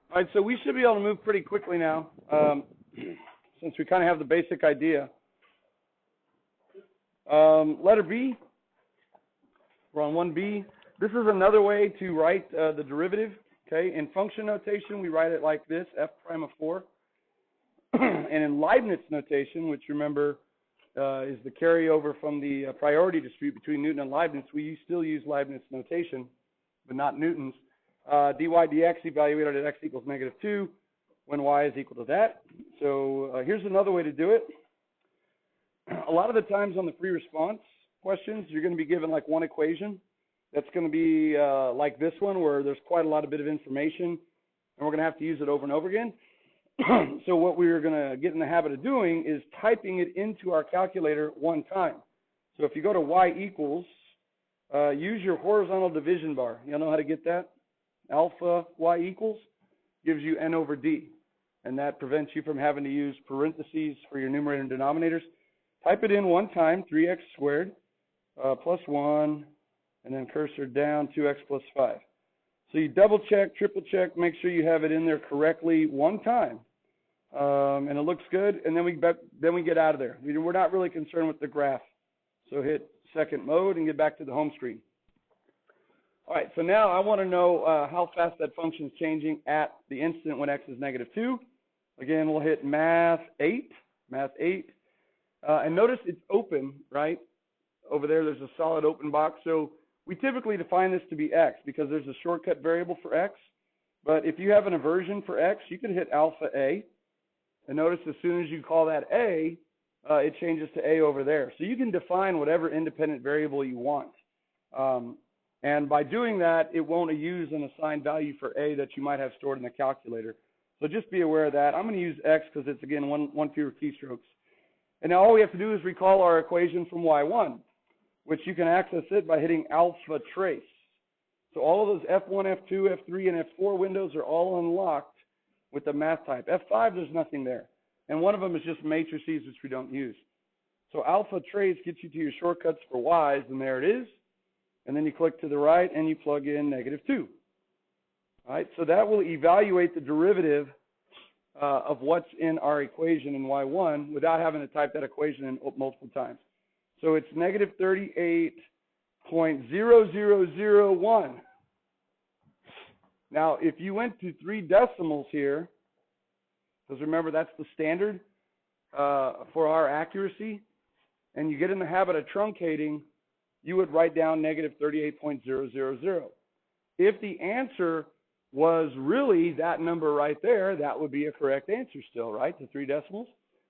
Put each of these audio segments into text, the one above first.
All right, so we should be able to move pretty quickly now, since we kind of have the basic idea. Letter B, we're on 1b. This is another way to write the derivative. Okay, in function notation, we write it like this, f prime of 4. And in Leibniz notation, which remember is the carryover from the priority dispute between Newton and Leibniz, we still use Leibniz notation, but not Newton's. Dy dx evaluated at x equals -2 when y is equal to that. So here's another way to do it. A lot of the times on the free response questions, you're going to be given like one equation. That's going to be like this one, where there's quite a lot of bit of information, and we're going to have to use it over and over again. So what we're going to get in the habit of doing is typing it into our calculator one time. So if you go to y equals, use your horizontal division bar. You know how to get that? Alpha y equals gives you n over d, and that prevents you from having to use parentheses for your numerator and denominators. Type it in one time, 3x squared plus 1, and then cursor down, 2x plus 5. So you double check, triple check, make sure you have it in there correctly one time, and it looks good, and then we get out of there. We're not really concerned with the graph. So hit second mode and get back to the home screen. All right, so now I want to know how fast that function is changing at the instant when x is -2. Again, we'll hit math 8, and notice it's open, right? Over there, there's a solid open box. So we typically define this to be x because there's a shortcut variable for x. But if you have an aversion for x, you can hit alpha a. And notice as soon as you call that a, it changes to a over there. So you can define whatever independent variable you want. And by doing that, it won't use an assigned value for a that you might have stored in the calculator. So just be aware of that. I'm going to use x because it's, again, one fewer keystrokes. And now all we have to do is recall our equation from y1, which you can access it by hitting alpha trace. So all of those F1, F2, F3, and F4 windows are all unlocked with the math type. F5, there's nothing there. And one of them is just matrices, which we don't use. So alpha trace gets you to your shortcuts for y's, and there it is. And then you click to the right, and you plug in -2. All right, so that will evaluate the derivative of what's in our equation in y1 without having to type that equation in multiple times. So it's -38.0001. Now, if you went to 3 decimals here, because remember that's the standard for our accuracy, and you get in the habit of truncating, you would write down -38.000. If the answer was really that number right there, that would be a correct answer still, right, to 3 decimals.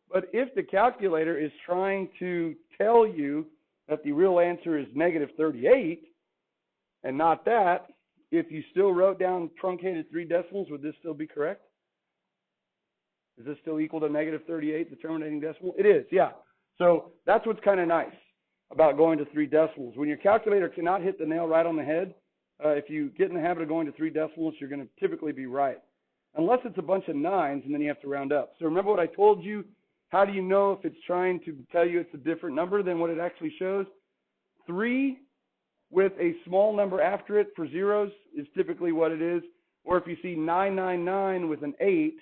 But if the calculator is trying to tell you that the real answer is -38 and not that, if you still wrote down truncated 3 decimals, would this still be correct? Is this still equal to -38, the terminating decimal? It is, yeah. So that's what's kind of nice about going to 3 decimals. When your calculator cannot hit the nail right on the head, if you get in the habit of going to 3 decimals, you're going to typically be right. Unless it's a bunch of 9s, and then you have to round up. So remember what I told you? How do you know if it's trying to tell you it's a different number than what it actually shows? 3 with a small number after it for zeros is typically what it is. Or if you see 999 with an 8,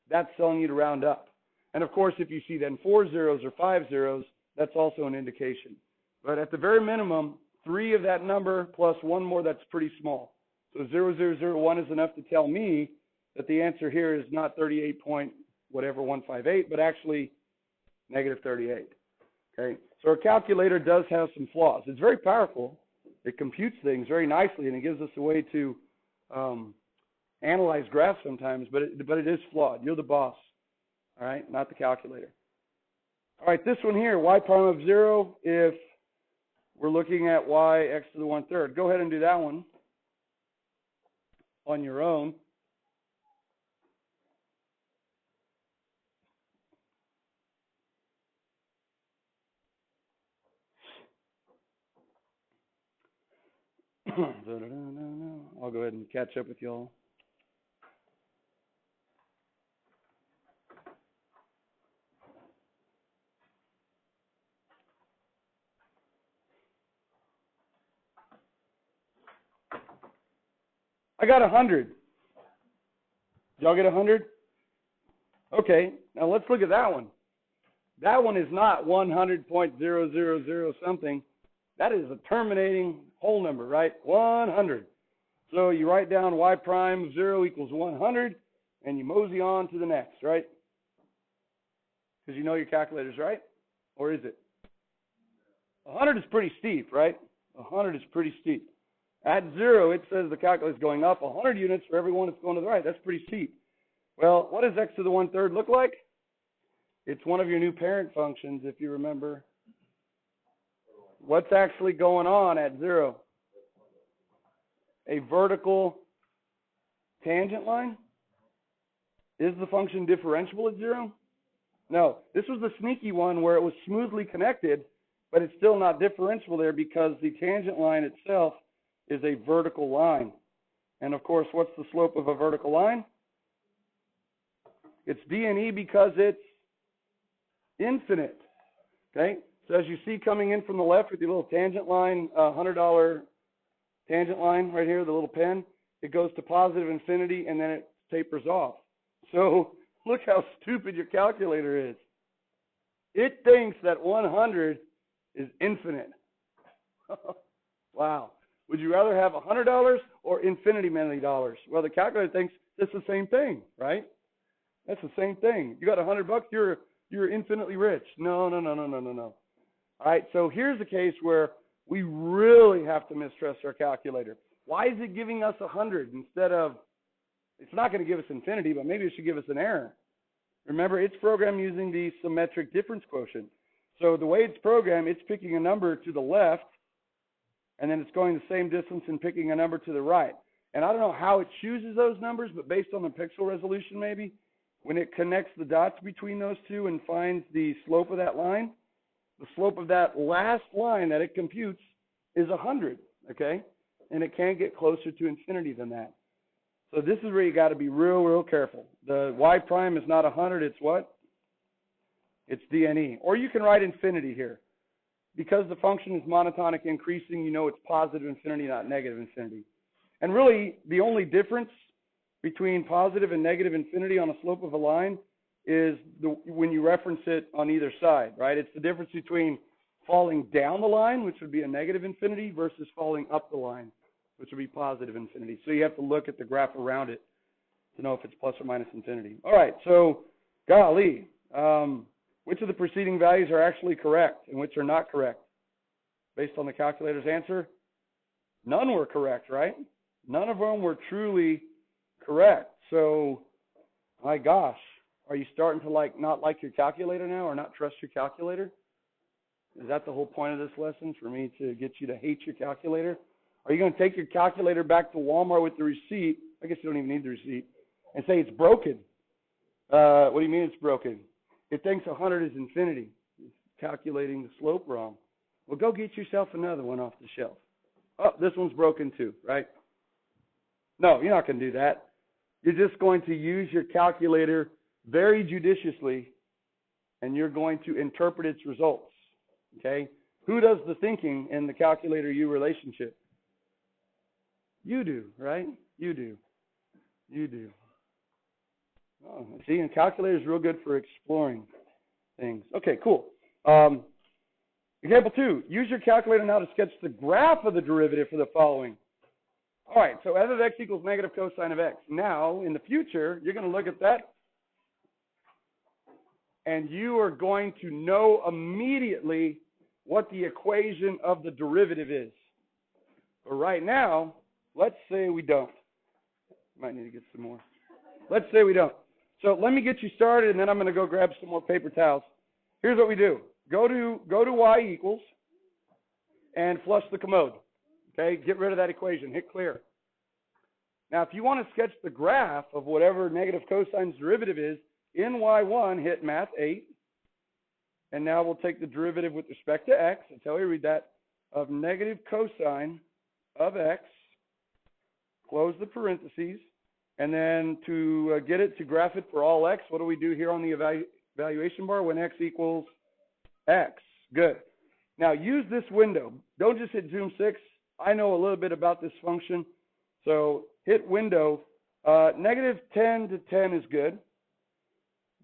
that's telling you to round up. And of course, if you see then 4 zeros or 5 zeros, that's also an indication. But at the very minimum, 3 of that number plus 1 more that's pretty small. So 0001 is enough to tell me that the answer here is not 38.158, but actually -38. Okay, so our calculator does have some flaws. It's very powerful. It computes things very nicely, and it gives us a way to analyze graphs sometimes, but it is flawed. You're the boss, all right, not the calculator. All right, this one here, y prime of 0, if we're looking at y x to the 1/3. Go ahead and do that one on your own. I'll go ahead and catch up with y'all. I got 100. Y'all get 100? Okay, now let's look at that one. That one is not 100.000 something. That is a terminating whole number, right? 100. So you write down y prime 0 equals 100, and you mosey on to the next, right? Because you know your calculators, right? Or is it? 100 is pretty steep, right? 100 is pretty steep. At 0, it says the calculator is going up 100 units for every one that's going to the right. That's pretty steep. Well, what does x to the 1/3 look like? It's one of your new parent functions, if you remember. What's actually going on at 0? A vertical tangent line? Is the function differentiable at 0? No. This was the sneaky one where it was smoothly connected, but it's still not differentiable there because the tangent line itself is a vertical line. And of course, what's the slope of a vertical line? It's d and e because it's infinite. Okay? So as you see coming in from the left with your little tangent line, $100 tangent line right here, the little pen, it goes to positive infinity and then it tapers off. So look how stupid your calculator is. It thinks that 100 is infinite. Wow. Would you rather have $100 or infinity many dollars? Well, the calculator thinks it's the same thing, right? That's the same thing. You got $100, you're infinitely rich. No. All right, so here's a case where we really have to mistrust our calculator. Why is it giving us 100 instead of, it's not going to give us infinity, but maybe it should give us an error. Remember, it's programmed using the symmetric difference quotient. So the way it's programmed, it's picking a number to the left, and then it's going the same distance and picking a number to the right. And I don't know how it chooses those numbers, but based on the pixel resolution maybe, when it connects the dots between those two and finds the slope of that line, the slope of that last line that it computes is 100, okay? And it can't get closer to infinity than that. So this is where you got to be real careful. The y prime is not 100, it's what? It's d and e. Or you can write infinity here. Because the function is monotonic increasing, you know it's positive infinity, not negative infinity. And really, the only difference between positive and negative infinity on a slope of a line is when you reference it on either side, right? It's the difference between falling down the line, which would be a negative infinity, versus falling up the line, which would be positive infinity. So you have to look at the graph around it to know if it's plus or minus infinity. All right, so golly, which of the preceding values are actually correct and which are not correct? Based on the calculator's answer, none were correct, right? None of them were truly correct. So, my gosh, are you starting to not like your calculator now or not trust your calculator? Is that the whole point of this lesson, for me to get you to hate your calculator? Are you going to take your calculator back to Walmart with the receipt? I guess you don't even need the receipt. And say it's broken. What do you mean it's broken? It thinks 100 is infinity. It's calculating the slope wrong. Well, go get yourself another one off the shelf. Oh, this one's broken too, right? No, you're not going to do that. You're just going to use your calculator very judiciously, and you're going to interpret its results, okay? Who does the thinking in the calculator-you relationship? You do, right? You do. Oh, see, and calculator is real good for exploring things. Okay, cool. Example 2, use your calculator now to sketch the graph of the derivative for the following. All right, so f of x equals negative cosine of x. Now, in the future, you're going to look at that, and you are going to know immediately what the equation of the derivative is. But right now, let's say we don't. Might need to get some more. Let's say we don't. So let me get you started, and then I'm going to go grab some more paper towels. Here's what we do. Go to y equals and flush the commode. Okay, get rid of that equation. Hit clear. Now, if you want to sketch the graph of whatever negative cosine's derivative is, in y1, hit math 8. And now we'll take the derivative with respect to x. That's how we read that. Of negative cosine of x. Close the parentheses. And then to get it to graph it for all x, what do we do here on the evaluation bar when x equals x? Good. Now, use this window. Don't just hit zoom 6. I know a little bit about this function. So hit window Negative 10 to 10 is good.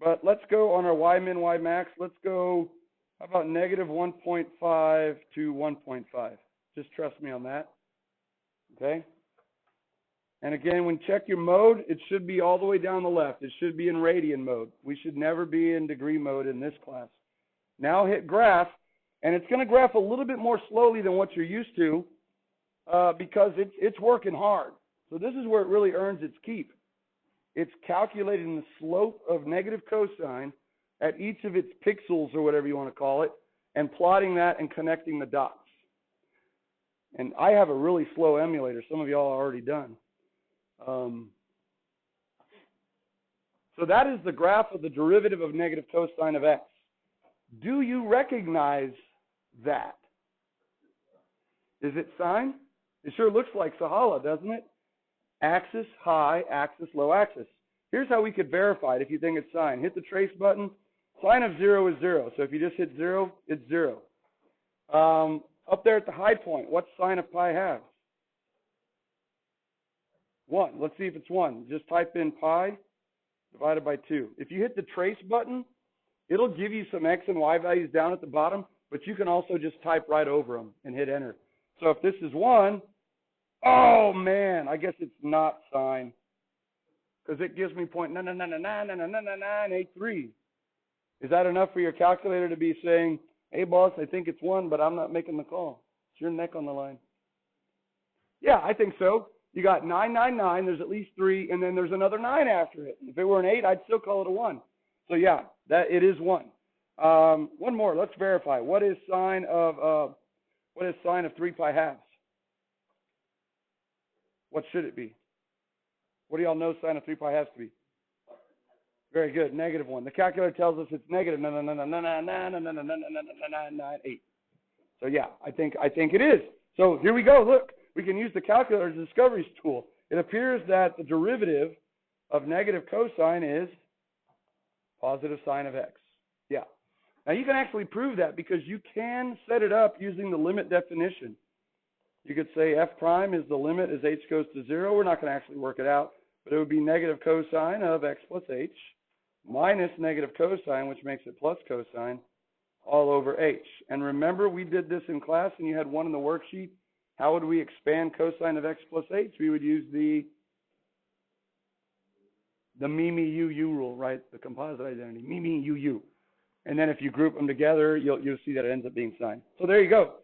But let's go on our y min, y max. Let's go, how about negative 1.5 to 1.5? Just trust me on that. Okay? And again, when check your mode, it should be all the way down the left. It should be in radian mode. We should never be in degree mode in this class. Now hit graph, and it's going to graph a little bit more slowly than what you're used to because it's working hard. So this is where it really earns its keep. It's calculating the slope of negative cosine at each of its pixels, or whatever you want to call it, and plotting that and connecting the dots. And I have a really slow emulator. Some of y'all are already done. So that is the graph of the derivative of negative cosine of x. Do you recognize that? Is it sine? It sure looks like Sahala, doesn't it? Axis high, axis low axis. Here's how we could verify it if you think it's sine. Hit the trace button. Sine of 0 is 0. So if you just hit 0, it's 0. Up there at the high point, what's sine of pi halves? 1. Let's see if it's 1. Just type in pi divided by 2. If you hit the trace button, it'll give you some x and y values down at the bottom, but you can also just type right over them and hit enter. So if this is 1, oh man, I guess it's not sine, because it gives me 0.999999983. Is that enough for your calculator to be saying, hey boss, I think it's 1, but I'm not making the call? It's your neck on the line. Yeah, I think so. You got 999, there's at least 3, and then there's another 9 after it. If it were an 8, I'd still call it a 1. So yeah, that it is 1. One more, let's verify. What is sine of 3 pi halves? What should it be? What do y'all know sine of 3 pi halves to be? Very good, negative 1. The calculator tells us it's negative 99999999998. So yeah, I think it is. So here we go. Look, we can use the calculator as a discovery tool. It appears that the derivative of negative cosine is positive sine of x. Yeah. Now you can actually prove that because you can set it up using the limit definition. You could say f prime is the limit as h goes to 0. We're not going to actually work it out, but it would be negative cosine of x plus h minus negative cosine, which makes it plus cosine, all over h. And remember, we did this in class, and you had one in the worksheet. How would we expand cosine of x plus h? We would use the MeMe-UU rule, right? The composite identity, MeMe-UU. And then if you group them together, you'll see that it ends up being sine. So there you go.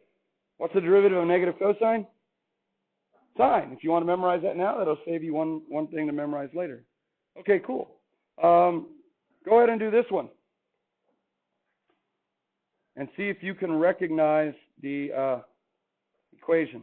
What's the derivative of negative cosine? Sine. If you want to memorize that now, that'll save you one thing to memorize later. Okay, cool. Go ahead and do this one. And see if you can recognize the equation.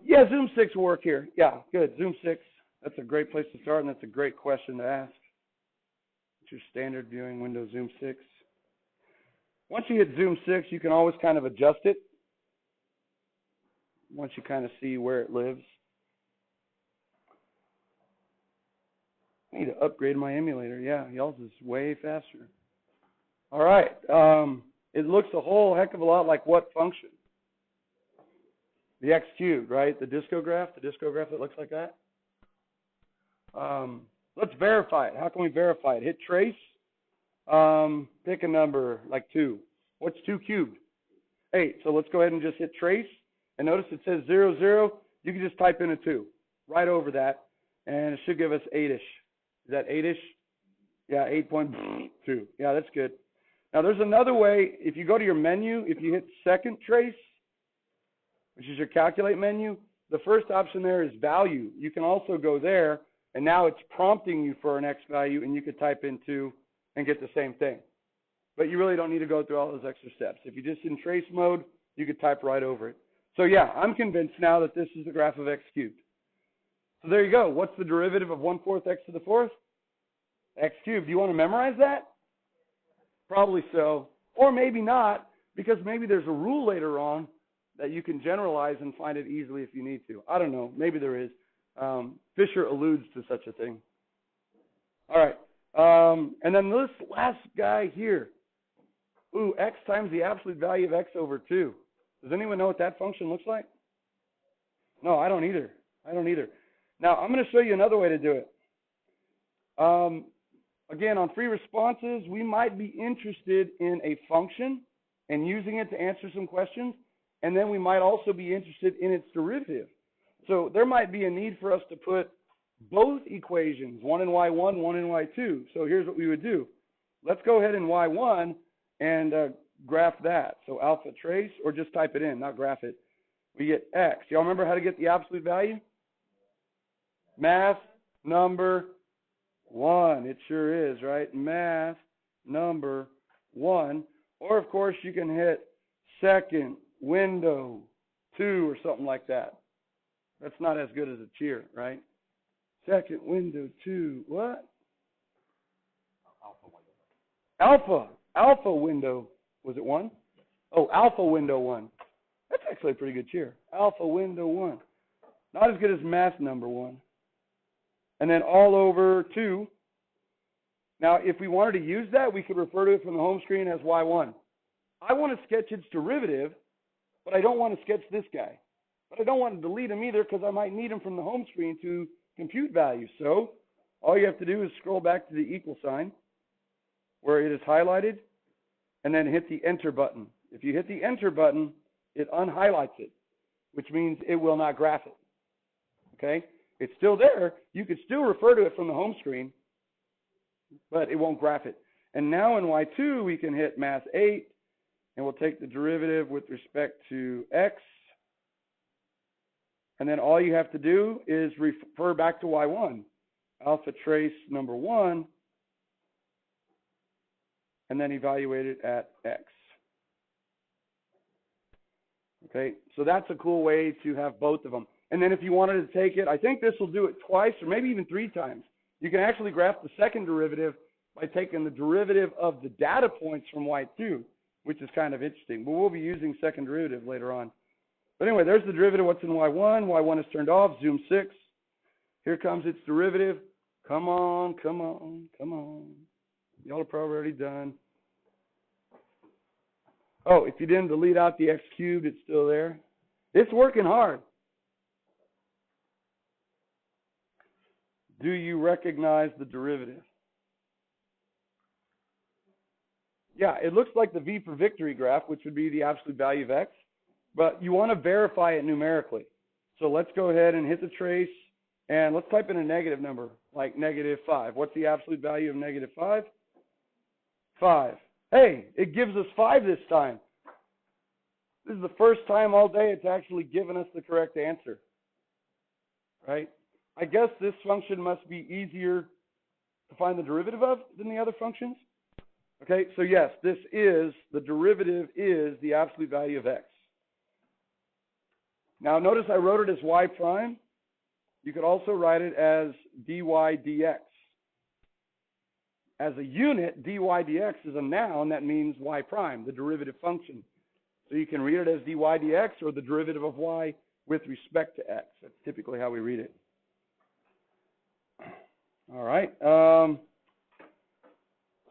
Yeah, Zoom 6 will work here. Yeah, good. Zoom 6. That's a great place to start, and that's a great question to ask. It's your standard viewing window, Zoom 6. Once you hit Zoom 6, you can always kind of adjust it once you kind of see where it lives. I need to upgrade my emulator. Yeah, y'all's is way faster. All right. It looks a whole heck of a lot like what function? The x cubed, right? The discograph that looks like that. Let's verify it. How can we verify it? Hit trace. Pick a number like 2. What's 2 cubed? 8. So let's go ahead and just hit trace. And notice it says 0, 0. You can just type in a 2 right over that, and it should give us 8-ish. Is that 8-ish? Yeah, 8.2. Yeah, that's good. Now there's another way. If you go to your menu, if you hit second trace, which is your calculate menu, the first option there is value. You can also go there, and now it's prompting you for an x value, and you could type in 2 and get the same thing. But you really don't need to go through all those extra steps. If you're just in trace mode, you could type right over it. So yeah, I'm convinced now that this is the graph of x cubed. So there you go. What's the derivative of 1/4 x to the 4th? X cubed. Do you want to memorize that? Probably so. Or maybe not, because maybe there's a rule later on that you can generalize and find it easily if you need to. I don't know. Maybe there is. Fisher alludes to such a thing. All right. And then this last guy here. Ooh, x times the absolute value of x over 2. Does anyone know what that function looks like? No, I don't either. Now, I'm going to show you another way to do it. Again, on free responses, we might be interested in a function and using it to answer some questions, and then we might also be interested in its derivative. So there might be a need for us to put both equations, one in y1, one in y2. So here's what we would do. Let's go ahead in y1 and graph that. So alpha trace, or just type it in, not graph it. We get x. Y'all remember how to get the absolute value? Math number 1. It sure is, right? Math number 1. Or, of course, you can hit second window 2 or something like that. That's not as good as a cheer, right? Second window 2. What? Alpha window. Was it 1? Oh, alpha window 1. That's actually a pretty good cheer. Alpha window 1. Not as good as math number 1. And then all over 2. Now, if we wanted to use that, we could refer to it from the home screen as y1. I want to sketch its derivative, but I don't want to sketch this guy. But I don't want to delete him either because I might need him from the home screen to compute values. So all you have to do is scroll back to the equal sign where it is highlighted and then hit the enter button. If you hit the enter button, it unhighlights it, which means it will not graph it. Okay? It's still there. You could still refer to it from the home screen, but it won't graph it. And now in y2, we can hit math 8, and we'll take the derivative with respect to x. And then all you have to do is refer back to y1, alpha trace number 1, and then evaluate it at x. Okay, so that's a cool way to have both of them. And then if you wanted to take it, I think this will do it twice or maybe even 3 times. You can actually graph the second derivative by taking the derivative of the data points from y2, which is kind of interesting. But we'll be using second derivative later on. But anyway, there's the derivative. What's in y1? y1 is turned off. Zoom 6. Here comes its derivative. Come on. Y'all are probably already done. Oh, if you didn't delete out the x cubed, it's still there. It's working hard. Do you recognize the derivative? Yeah, it looks like the V for victory graph, which would be the absolute value of x, but you want to verify it numerically. So let's go ahead and hit the trace, and let's type in a negative number, like -5. What's the absolute value of -5? 5. Hey, it gives us 5 this time. This is the first time all day it's actually given us the correct answer, right? I guess this function must be easier to find the derivative of than the other functions. Okay, so yes, the derivative is the absolute value of x. Now notice I wrote it as y prime. You could also write it as dy dx. As a unit, dy dx is a noun that means y prime, the derivative function. So you can read it as dy dx or the derivative of y with respect to x. That's typically how we read it. All right.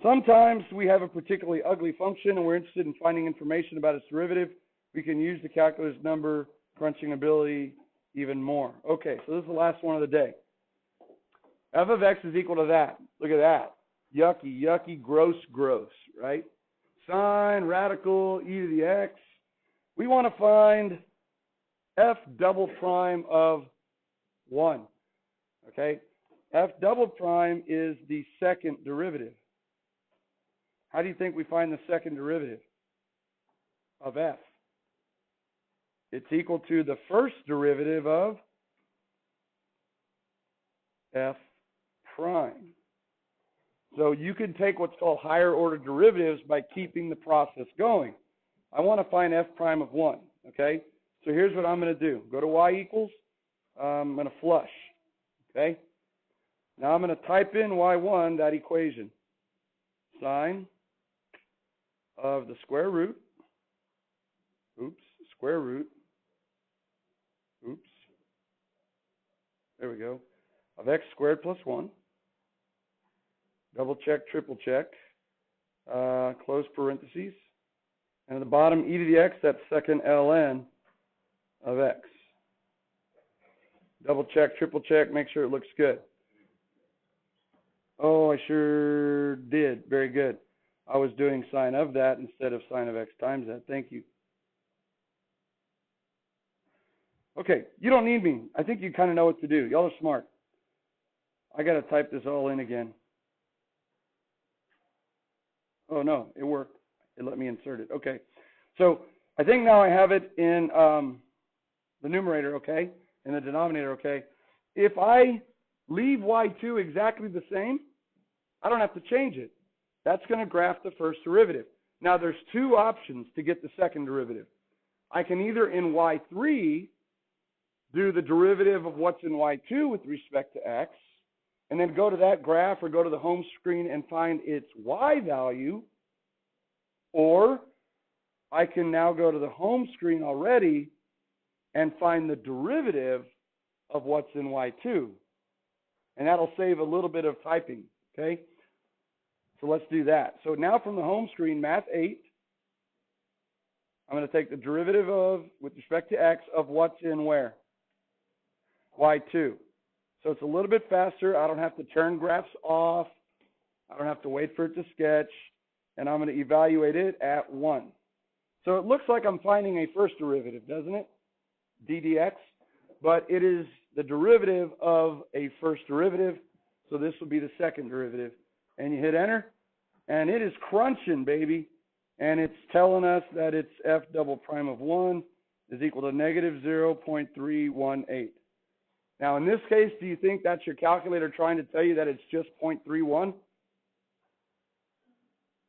Sometimes we have a particularly ugly function and we're interested in finding information about its derivative. We can use the calculus number crunching ability even more. Okay, so this is the last one of the day. F of x is equal to that. Look at that. Yucky, gross, right? Sine, radical, e to the x. We want to find f double prime of 1. Okay? F double prime is the second derivative. How do you think we find the second derivative of f? It's equal to the first derivative of f prime. So you can take what's called higher order derivatives by keeping the process going. I want to find f prime of 1, okay? So here's what I'm going to do. Go to y equals. I'm going to flush, okay? Now I'm going to type in y1, that equation. Sine of the square root, square root, there we go, of x squared plus 1, double check, triple check, close parentheses, and at the bottom, e to the x, that's second ln of x. Double check, triple check, make sure it looks good. Oh, I sure did. Very good. I was doing sine of that instead of sine of x times that. Thank you. Okay, you don't need me. I think you kind of know what to do. Y'all are smart. I got to type this all in again. Oh, no, it worked. It let me insert it. Okay, so I think now I have it in the numerator, okay, in the denominator, okay. If I leave y2 exactly the same, I don't have to change it. That's going to graph the first derivative. Now, there's two options to get the second derivative. I can either in y3 do the derivative of what's in y2 with respect to x, and then go to that graph or go to the home screen and find its y value, or I can now go to the home screen already and find the derivative of what's in y2. And that'll save a little bit of typing, okay? So let's do that. So now from the home screen, Math 8, I'm going to take the derivative of, with respect to x, of what's in where? y2. So it's a little bit faster. I don't have to turn graphs off. I don't have to wait for it to sketch. And I'm going to evaluate it at 1. So it looks like I'm finding a first derivative, doesn't it? d dx. But it is the derivative of a first derivative. So this will be the second derivative. And you hit enter. And it is crunching, baby. And it's telling us that it's f double prime of 1 is equal to negative 0.318. Now, in this case, do you think that's your calculator trying to tell you that it's just 0.31?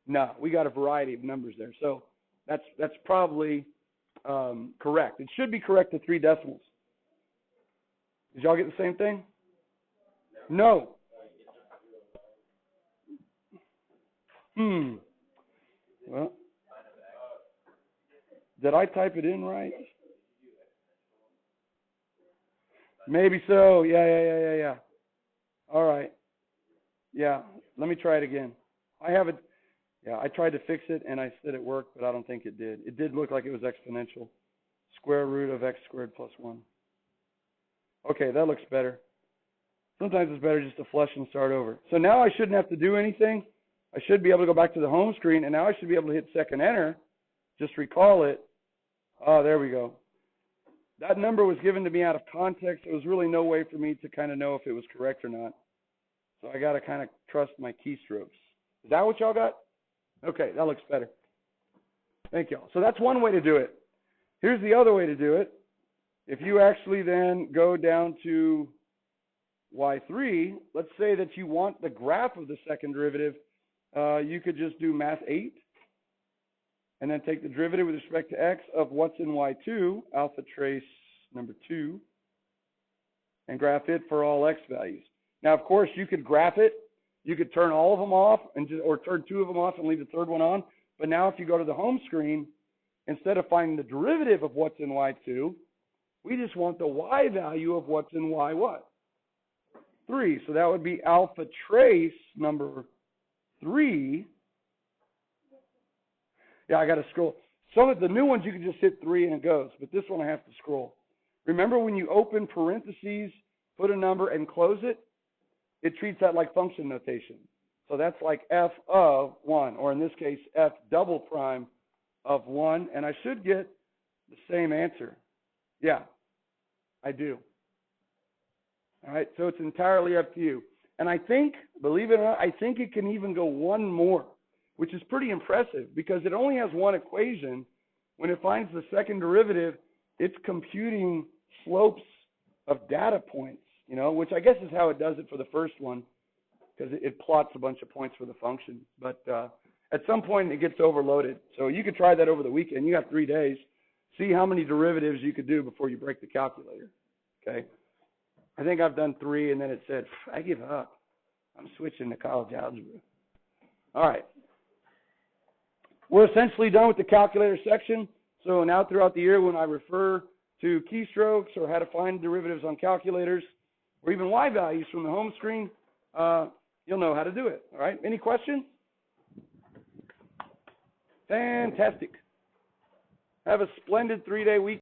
No, we got a variety of numbers there. So that's probably correct. It should be correct to 3 decimals. Did y'all get the same thing? No. Well, did I type it in right? Maybe so. Yeah. All right. Yeah. Let me try it again. I have it. Yeah, I tried to fix it, and I said it worked, but I don't think it did. It did look like it was exponential. Square root of x squared plus 1. Okay, that looks better. Sometimes it's better just to flush and start over. So now I shouldn't have to do anything. I should be able to go back to the home screen, and now I should be able to hit second enter. Just recall it. Oh, there we go. That number was given to me out of context. There was really no way for me to kind of know if it was correct or not. So I got to kind of trust my keystrokes. Is that what y'all got? Okay, that looks better. Thank y'all. So that's one way to do it. Here's the other way to do it. If you actually then go down to y3, let's say that you want the graph of the second derivative, you could just do Math 8 and then take the derivative with respect to x of what's in y2, alpha trace number 2, and graph it for all x values. Now, of course, you could graph it. You could turn all of them off, or turn 2 of them off and leave the third one on. But now if you go to the home screen, instead of finding the derivative of what's in y2, we just want the y value of what's in y what? 3. So that would be alpha trace number 3. Yeah, I got to scroll. Some of the new ones you can just hit 3 and it goes, but this one I have to scroll. Remember when you open parentheses, put a number, and close it? It treats that like function notation. So that's like f of 1, or in this case, f double prime of 1, and I should get the same answer. Yeah, I do. All right, so it's entirely up to you. And I think, believe it or not, I think it can even go one more, which is pretty impressive because it only has one equation. When it finds the second derivative, it's computing slopes of data points, you know, which I guess is how it does it for the first one because it plots a bunch of points for the function. But at some point, it gets overloaded. So you could try that over the weekend. You got 3 days. See how many derivatives you could do before you break the calculator, okay? I think I've done 3, and then it said, I give up. I'm switching to college algebra. All right. We're essentially done with the calculator section. So now throughout the year when I refer to keystrokes or how to find derivatives on calculators or even Y values from the home screen, you'll know how to do it. All right. Any questions? Fantastic. Have a splendid 3-day week.